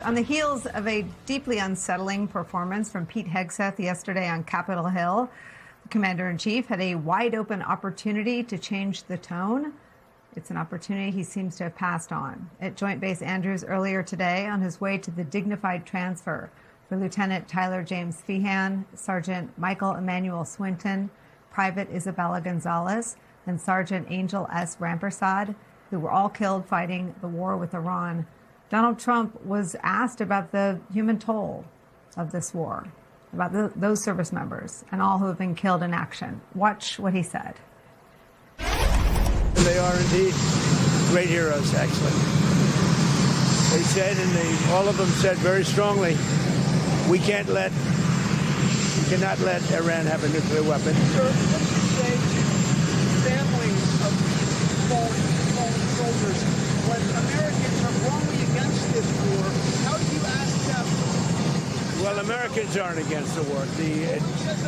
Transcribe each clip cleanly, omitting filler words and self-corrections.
On the heels of a deeply unsettling performance from Pete Hegseth yesterday on Capitol Hill, the commander-in-chief had a wide-open opportunity to change the tone. It's an opportunity he seems to have passed on. At Joint Base Andrews earlier today, on his way to the dignified transfer for Lieutenant Tyler James Feehan, Sergeant Michael Emmanuel Swinton, Private Isabella Gonzalez, and Sergeant Angel S. Rampersad, who were all killed fighting the war with Iran, Donald Trump was asked about the human toll of this war, about those service members and all who have been killed in action. Watch what he said. They are indeed great heroes, actually. They said, and all of them said very strongly, we cannot let Iran have a nuclear weapon. Sir, what do you say to families of fallen soldiers when Americans are wrongly against this war? How do you ask them? Well, Americans aren't against the war.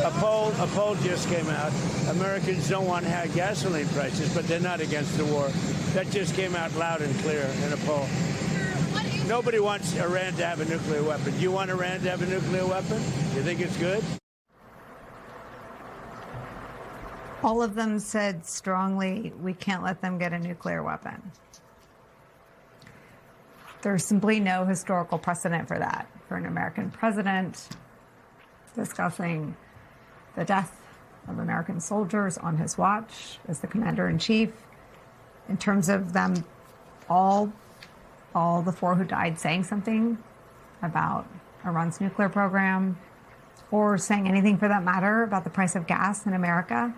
A poll just came out. Americans don't want high gasoline prices, but they're not against the war. That just came out loud and clear in a poll. Nobody wants Iran to have a nuclear weapon. Do you want Iran to have a nuclear weapon? You think it's good? All of them said strongly, we can't let them get a nuclear weapon. There's simply no historical precedent for that, for an American president discussing the death of American soldiers on his watch as the commander-in-chief. In terms of them, all the four who died saying something about Iran's nuclear program, or saying anything for that matter about the price of gas in America.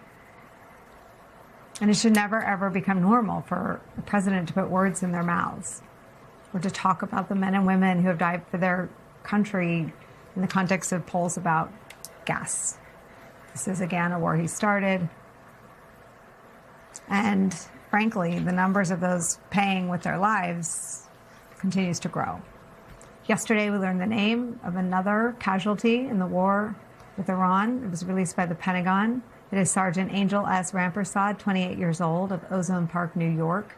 And it should never, ever become normal for a president to put words in their mouths or to talk about the men and women who have died for their country in the context of polls about gas. This is, again, a war he started. And frankly, the numbers of those paying with their lives continues to grow. Yesterday, we learned the name of another casualty in the war with Iran. It was released by the Pentagon. It is Sergeant Angel S. Rampersad, 28 years old, of Ozone Park, New York.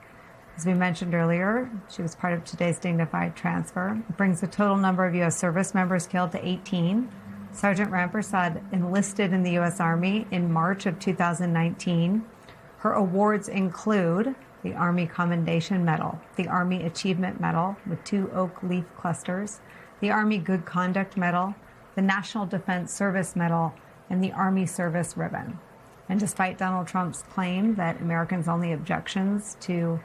As we mentioned earlier, she was part of today's dignified transfer. It brings the total number of U.S. service members killed to 18. Sergeant Rampersad enlisted in the U.S. Army in March of 2019. Her awards include the Army Commendation Medal, the Army Achievement Medal with 2 oak leaf clusters, the Army Good Conduct Medal, the National Defense Service Medal, and the Army Service Ribbon. And despite Donald Trump's claim that Americans' only objections to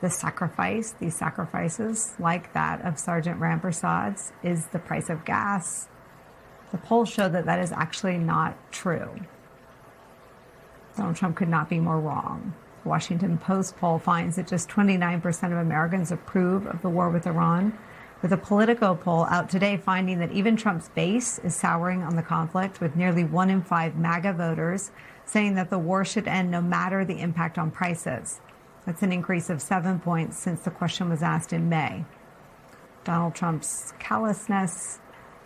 these sacrifices like that of Sergeant Rampersad's is the price of gas, the polls show that that is actually not true. Donald Trump could not be more wrong. The Washington Post poll finds that just 29% of Americans approve of the war with Iran, with a Politico poll out today finding that even Trump's base is souring on the conflict, with nearly 1 in 5 MAGA voters saying that the war should end no matter the impact on prices. That's an increase of 7 points since the question was asked in May. Donald Trump's callousness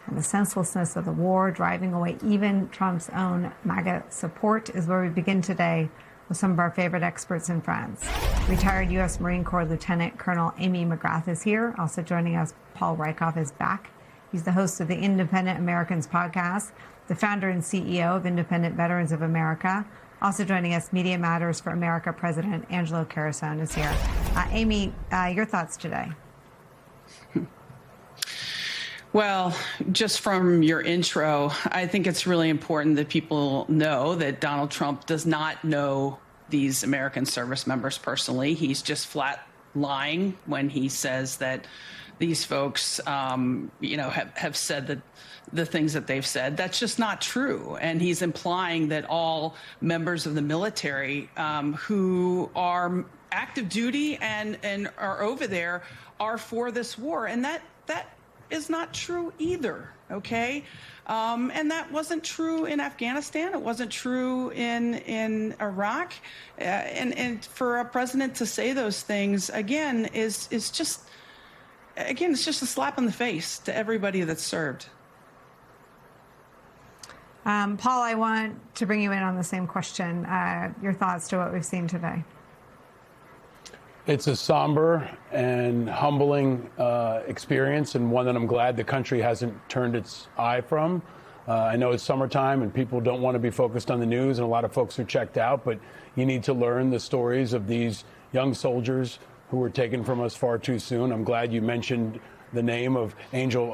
and the senselessness of the war driving away even Trump's own MAGA support is where we begin today with some of our favorite experts and friends. Retired U.S. Marine Corps Lieutenant Colonel Amy McGrath is here. Also joining us, Paul Rieckhoff is back. He's the host of the Independent Americans podcast, the founder and CEO of Independent Veterans of America. Also joining us, Media Matters for America President Angelo Carusone is here. Amy, your thoughts today? Well, just from your intro, I think it's really important that people know that Donald Trump does not know these American service members personally. He's just flat lying when he says that these folks, have said that the things that they've said. That's just not true. And he's implying that all members of the military who are active duty and are over there are for this war. And that is not true either, okay? And that wasn't true in Afghanistan. It wasn't true in Iraq. And for a president to say those things, again, is just, it's just a slap in the face to everybody that's served. Paul, I want to bring you in on the same question. Your thoughts to what we've seen today. It's a somber and humbling experience, and one that I'm glad the country hasn't turned its eye from. I know it's summertime and people don't want to be focused on the news, and a lot of folks are checked out, but you need to learn the stories of these young soldiers who were taken from us far too soon. I'm glad you mentioned the name of Angel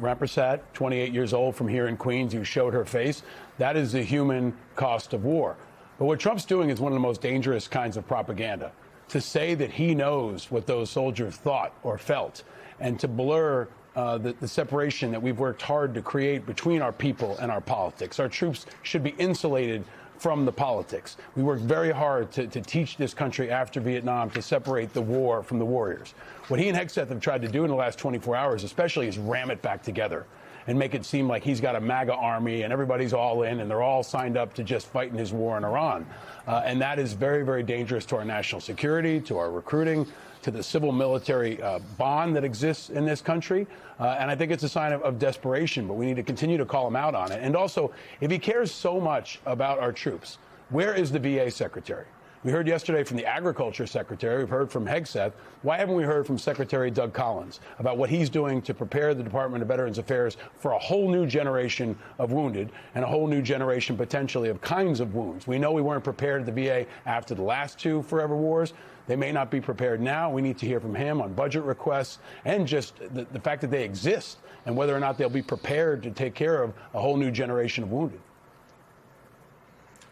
Rampersad, 28 years old from here in Queens, who showed her face. That is the human cost of war. But what Trump's doing is one of the most dangerous kinds of propaganda. To say that he knows what those soldiers thought or felt, and to blur the separation that we've worked hard to create between our people and our politics. Our troops should be insulated from the politics. We worked very hard to teach this country after Vietnam to separate the war from the warriors. What he and Hegseth have tried to do in the last 24 hours especially is ram it back together and make it seem like he's got a MAGA army and everybody's all in and they're all signed up to just fight in his war in Iran. And that is very, very dangerous to our national security, to our recruiting, to the civil-military bond that exists in this country. And I think it's a sign of desperation, but we need to continue to call him out on it. And also, if he cares so much about our troops, where is the VA secretary? We heard yesterday from the Agriculture Secretary. We've heard from Hegseth. Why haven't we heard from Secretary Doug Collins about what he's doing to prepare the Department of Veterans Affairs for a whole new generation of wounded and a whole new generation potentially of kinds of wounds? We know we weren't prepared at the VA after the last two forever wars. They may not be prepared now. We need to hear from him on budget requests and just the fact that they exist and whether or not they'll be prepared to take care of a whole new generation of wounded.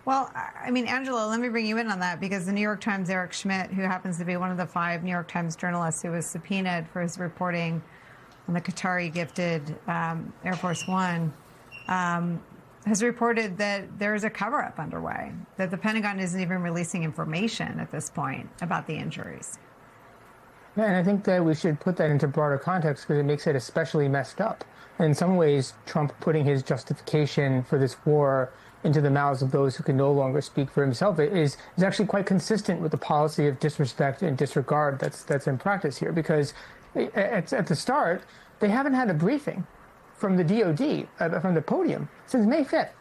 Well, I mean, Angela, let me bring you in on that because the New York Times' Eric Schmidt, who happens to be one of the 5 New York Times journalists who was subpoenaed for his reporting on the Qatari-gifted Air Force One, has reported that there is a cover-up underway, that the Pentagon isn't even releasing information at this point about the injuries. Yeah, and I think that we should put that into broader context because it makes it especially messed up. In some ways, Trump putting his justification for this war into the mouths of those who can no longer speak for himself is actually quite consistent with the policy of disrespect and disregard that's in practice here. Because at the start, they haven't had a briefing from the DOD, from the podium, since May 5th.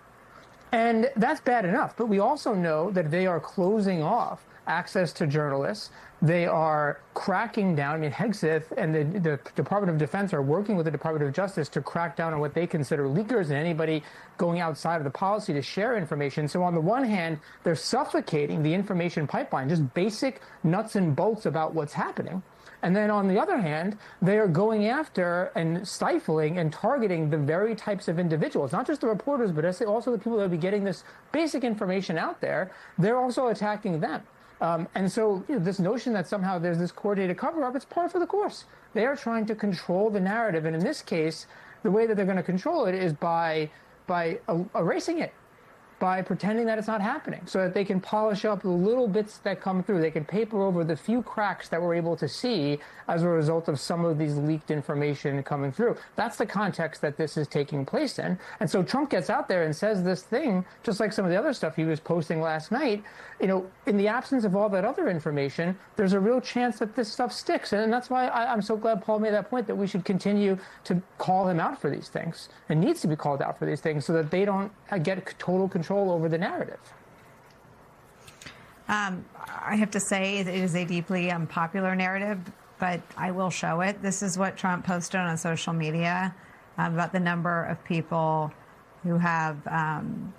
And that's bad enough. But we also know that they are closing off access to journalists. They are cracking down. I mean, Hegseth and the Department of Defense are working with the Department of Justice to crack down on what they consider leakers and anybody going outside of the policy to share information. So on the one hand, they're suffocating the information pipeline, just basic nuts and bolts about what's happening. And then on the other hand, they are going after and stifling and targeting the very types of individuals, not just the reporters, but also the people that will be getting this basic information out there. They're also attacking them. And so this notion that somehow there's this coordinated cover-up, it's par for the course. They are trying to control the narrative. And in this case, the way that they're going to control it is by erasing it, by pretending that it's not happening so that they can polish up the little bits that come through. They can paper over the few cracks that we're able to see as a result of some of these leaked information coming through. That's the context that this is taking place in. And so Trump gets out there and says this thing, just like some of the other stuff he was posting last night, in the absence of all that other information, there's a real chance that this stuff sticks. And that's why I'm so glad Paul made that point, that we should continue to call him out for these things and needs to be called out for these things so that they don't get total control over the narrative. I have to say it is a deeply unpopular narrative, but I will show it. This is what Trump posted on social media about the number of people who have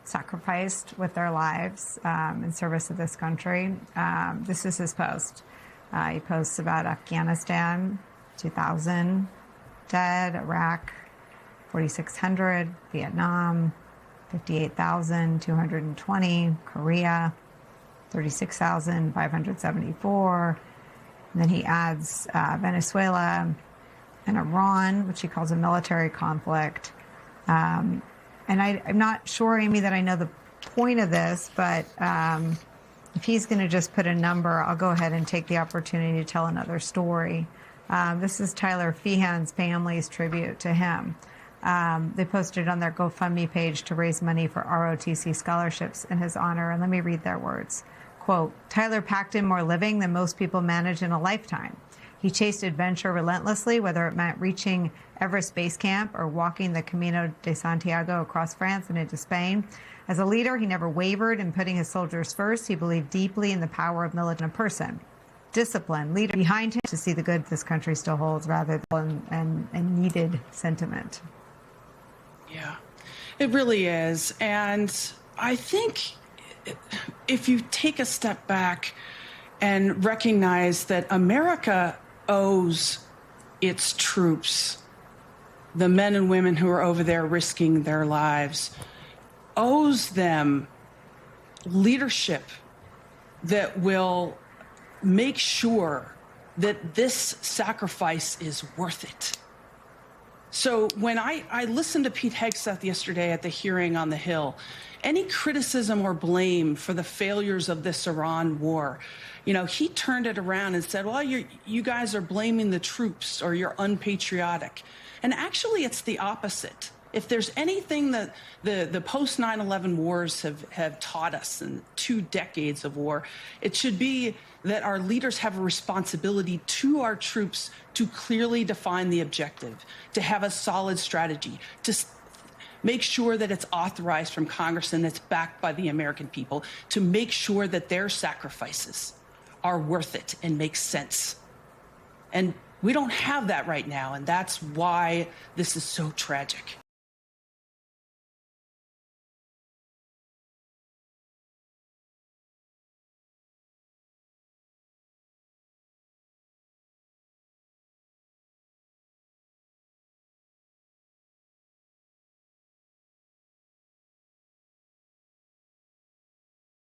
sacrificed with their lives in service of this country. This is his post. He posts about Afghanistan, 2,000 dead, Iraq, 4,600, Vietnam, 58,220, Korea, 36,574. And then he adds Venezuela and Iran, which he calls a military conflict. And I'm not sure, Amy, that I know the point of this, but if he's going to just put a number, I'll go ahead and take the opportunity to tell another story. This is Tyler Feehan's family's tribute to him. They posted on their GoFundMe page to raise money for ROTC scholarships in his honor. And let me read their words. Quote, Tyler packed in more living than most people manage in a lifetime. He chased adventure relentlessly, whether it meant reaching Everest Base Camp or walking the Camino de Santiago across France and into Spain. As a leader, he never wavered in putting his soldiers first. He believed deeply in the power of militant person. discipline, leader behind him to see the good this country still holds rather than and needed sentiment. Yeah, it really is. And I think if you take a step back and recognize that America owes its troops, the men and women who are over there risking their lives, owes them leadership that will make sure that this sacrifice is worth it. So when I listened to Pete Hegseth yesterday at the hearing on the Hill, any criticism or blame for the failures of this Iran war, he turned it around and said, well, you guys are blaming the troops or you're unpatriotic. And actually, it's the opposite. If there's anything that the post 9/11 wars have taught us in 2 decades of war, it should be that our leaders have a responsibility to our troops to clearly define the objective, to have a solid strategy, to make sure that it's authorized from Congress and it's backed by the American people, to make sure that their sacrifices are worth it and make sense. And we don't have that right now, and that's why this is so tragic.